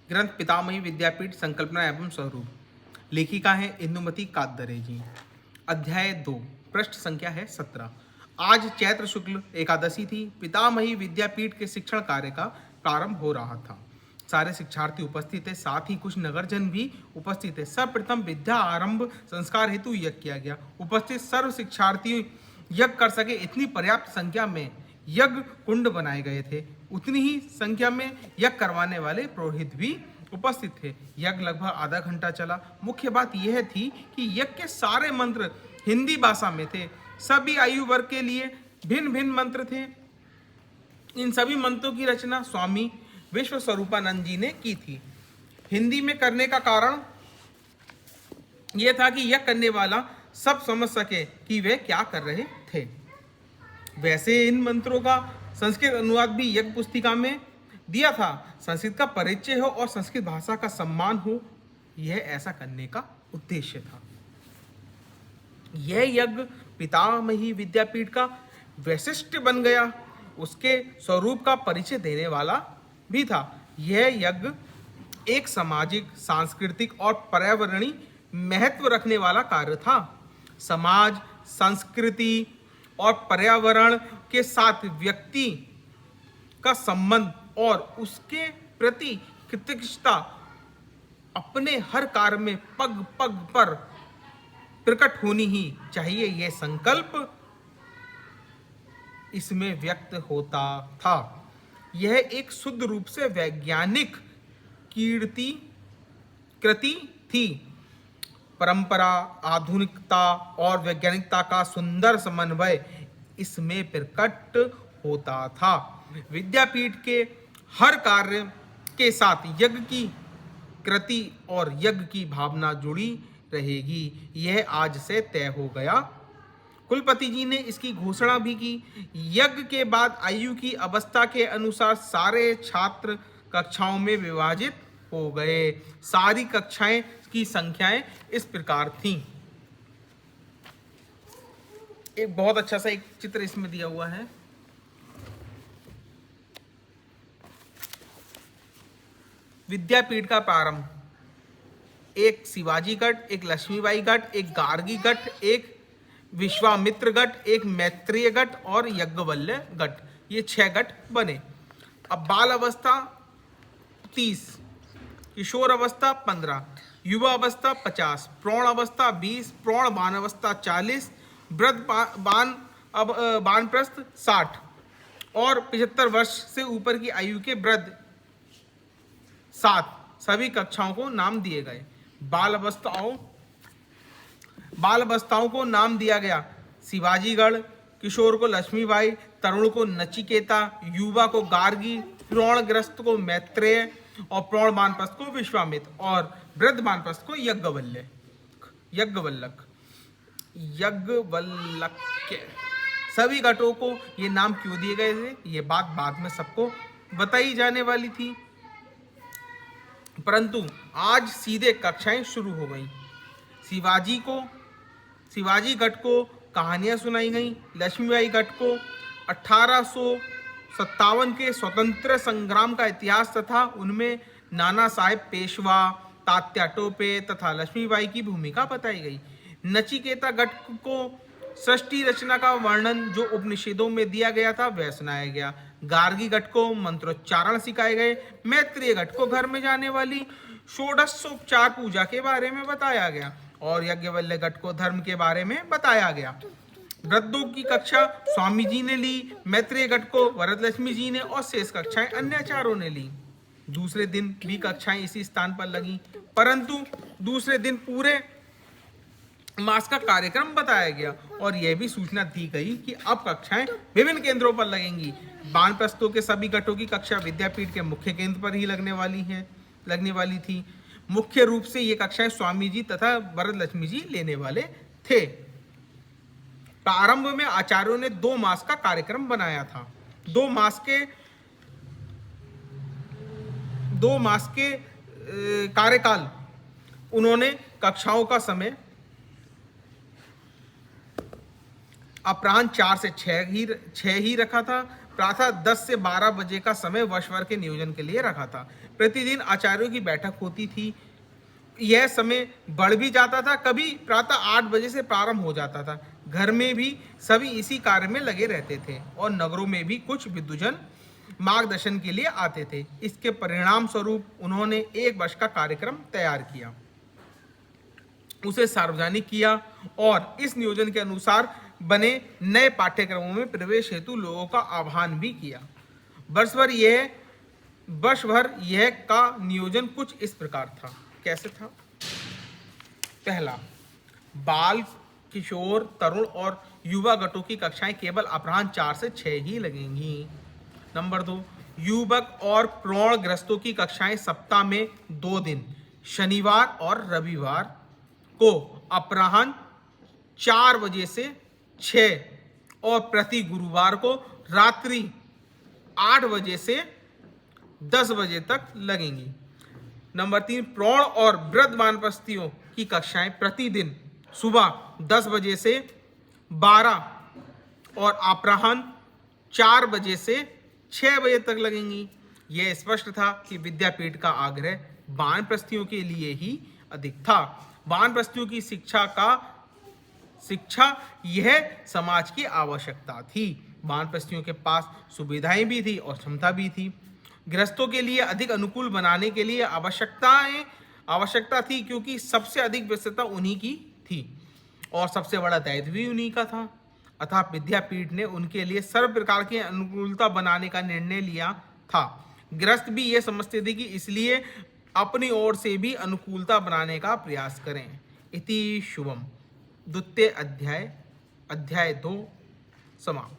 ग्रंथ पितामही विद्यापीठ संकल्पना एवं स्वरूप। लेखिका है इंदुमती कादरे जी। अध्याय 2, पृष्ठ संख्या है 17। आज चैत्र शुक्ल एकादशी थी। पितामही विद्यापीठ के शिक्षण कार्य का प्रारंभ हो रहा था। सारे शिक्षार्थी उपस्थित थे, साथ ही कुछ नगरजन भी उपस्थित थे। सर्वप्रथम विद्या आरंभ संस्कार हेतु यज्ञ किया गया। उपस्थित सर्व शिक्षार्थी यज्ञ कर सके इतनी पर्याप्त संख्या में यज्ञ कुंड बनाए गए थे। उतनी ही संख्या में यज्ञ करवाने वाले पुरोहित भी उपस्थित थे। यज्ञ लगभग आधा घंटा चला। मुख्य बात यह थी कि यज्ञ के सारे मंत्र हिंदी भाषा में थे। सभी आयु वर्ग के लिए भिन्न भिन्न मंत्र थे। इन सभी मंत्रों की रचना स्वामी विश्व स्वरूपानंद जी ने की थी। हिंदी में करने का कारण यह था कि यह करने वाला सब समझ सके कि वे क्या कर रहे थे। वैसे इन मंत्रों का संस्कृत अनुवाद भी यज्ञ पुस्तिका में दिया था। संस्कृत का परिचय हो और संस्कृत भाषा का सम्मान हो, यह ऐसा करने का उद्देश्य था। यह यज्ञ पितामही विद्यापीठ का वैशिष्ट्य बन गया, उसके स्वरूप का परिचय देने वाला भी था। यह यज्ञ एक सामाजिक, सांस्कृतिक और पर्यावरणीय महत्व रखने वाला कार्य था। समाज, संस्कृति और पर्यावरण के साथ व्यक्ति का संबंध और उसके प्रति कृतज्ञता अपने हर कार्य में पग पग पर प्रकट होनी ही चाहिए, यह संकल्प इसमें व्यक्त होता था। यह एक शुद्ध रूप से वैज्ञानिक कृति थी। परंपरा, आधुनिकता और वैज्ञानिकता का सुंदर समन्वय इसमें प्रकट होता था। विद्यापीठ के हर कार्य के साथ यज्ञ की कृति और यज्ञ की भावना जुड़ी रहेगी, यह आज से तय हो गया। कुलपति जी ने इसकी घोषणा भी की। यज्ञ के बाद आयु की अवस्था के अनुसार सारे छात्र कक्षाओं में विभाजित हो गए। सारी कक्षाएं की संख्याएं इस प्रकार थीं। एक बहुत अच्छा सा एक चित्र इसमें दिया हुआ है। विद्यापीठ का प्रारंभ, एक शिवाजी गट, एक लक्ष्मीबाई गट, एक गार्गी गट, एक विश्वामित्र गट, एक मैत्रेय गट और यज्ञवल्ल्य गट, ये 6 गट बने। अब बाल अवस्था 30, किशोर अवस्था 15, युवा अवस्था 50, प्रौढ़ अवस्था 20, प्रौढ़ बान अवस्था 40, वृद्ध बानप्रस्थ 60 और 75 वर्ष से ऊपर की आयु के वृद्ध 7 सभी कक्षाओं को नाम दिए गए। बाल अवस्थाओं को नाम दिया गया। शिवाजीगढ़, किशोर को लक्ष्मीबाई, तरुण को नचिकेता, युवा को गार्गी, प्रौढ़ग्रस्त को मैत्रेय और प्रौढ़ बानप्रस्थ को विश्वामित्र और वृद्ध बानप्रस्थ को यज्ञवल्लक। सभी गटों को ये नाम क्यों दिए गए थे, ये बात बाद में सबको बताई जाने वाली थी, परंतु आज सीधे कक्षाएं शुरू हो गई। शिवाजी गट को कहानियां सुनाई गई। लक्ष्मीबाई गट को 1857 के स्वतंत्र संग्राम का इतिहास तथा उनमें नाना साहेब पेशवा, तात्या टोपे तथा लक्ष्मीबाई की भूमिका बताई गई। नचिकेता गट को सृष्टि रचना का वर्णन जो उपनिषदों में दिया गया था वह सुनाया गया। गार्गी गट को मंत्रोच्चारण सिखाए गए। मैत्रेय गट को घर में जाने वाली षोडशोपचार पूजा के बारे में बताया गया और यज्ञवल्ल्य गट को धर्म के बारे में बताया गया। वृद्धों की कक्षा स्वामी जी ने ली, मैत्रेय गट को वरदलक्ष्मी जी ने और शेष कक्षाएं अन्य आचार्यों ने ली। दूसरे दिन भी कक्षाएं इसी स्थान पर लगी, परंतु दूसरे दिन पूरे मास का कार्यक्रम बताया गया और यह भी सूचना दी गई कि अब कक्षाएं विभिन्न केंद्रों पर लगेंगी। वानप्रस्थों के सभी गटों की कक्षा विद्यापीठ के मुख्य केंद्र पर ही लगने वाली थी। मुख्य रूप से ये कक्षाएं स्वामी जी तथा वरदलक्ष्मी जी लेने वाले थे। प्रारंभ में आचार्यों ने 2 मास का कार्यक्रम बनाया था। 2 मास के कार्यकाल उन्होंने कक्षाओं का समय अपराह्न 4 से 6 ही रखा था। प्रातः 10 से 12 बजे का समय वर्ष भर के नियोजन के लिए रखा था। प्रतिदिन आचार्यों की बैठक होती थी। यह समय बढ़ भी जाता था, कभी प्रातः 8 बजे से प्रारंभ हो जाता था। घर में भी सभी इसी कार्य में लगे रहते थे और नगरों में भी कुछ विद्वजन मार्गदर्शन के लिए आते थे। इसके परिणाम स्वरूप उन्होंने 1 वर्ष का कार्यक्रम तैयार किया, उसे सार्वजनिक किया और इस नियोजन के अनुसार बने नए पाठ्यक्रमों में प्रवेश हेतु लोगों का आह्वान भी किया। वर्ष भर यह का नियोजन कुछ इस प्रकार था। कैसे था? पहला, बाल, किशोर, तरुण और युवा गटों की कक्षाएं केवल अपराह्न 4 से 6 ही लगेंगी। नंबर 2, युवक और प्रौढ़ग्रस्तों की कक्षाएं सप्ताह में 2 दिन, शनिवार और रविवार को अपराह्न 4 बजे से 6 और प्रति गुरुवार को रात्रि 8 बजे से 10 बजे तक लगेंगी। नंबर 3, प्रौढ़ और वृद्ध वानप्रस्थियों की कक्षाएं प्रतिदिन सुबह 10 बजे से 12 और अपराह्न 4 बजे से 6 बजे तक लगेंगी। यह स्पष्ट था कि विद्यापीठ का आग्रह वानप्रस्थियों के लिए ही अधिक था। वानप्रस्थियों की शिक्षा यह समाज की आवश्यकता थी। वानप्रस्थियों के पास सुविधाएं भी थी और क्षमता भी थी। गृहस्थों के लिए अधिक अनुकूल बनाने के लिए आवश्यकता थी, क्योंकि सबसे अधिक व्यस्तता उन्हीं की थी और सबसे बड़ा दायित्व भी उन्हीं का था। अतः विद्यापीठ ने उनके लिए सर्व प्रकार की अनुकूलता बनाने का निर्णय लिया था। गृहस्थ भी ये समझते थे कि इसलिए अपनी ओर से भी अनुकूलता बनाने का प्रयास करें। इति शुभम। द्वितीय अध्याय 2 समाप्त।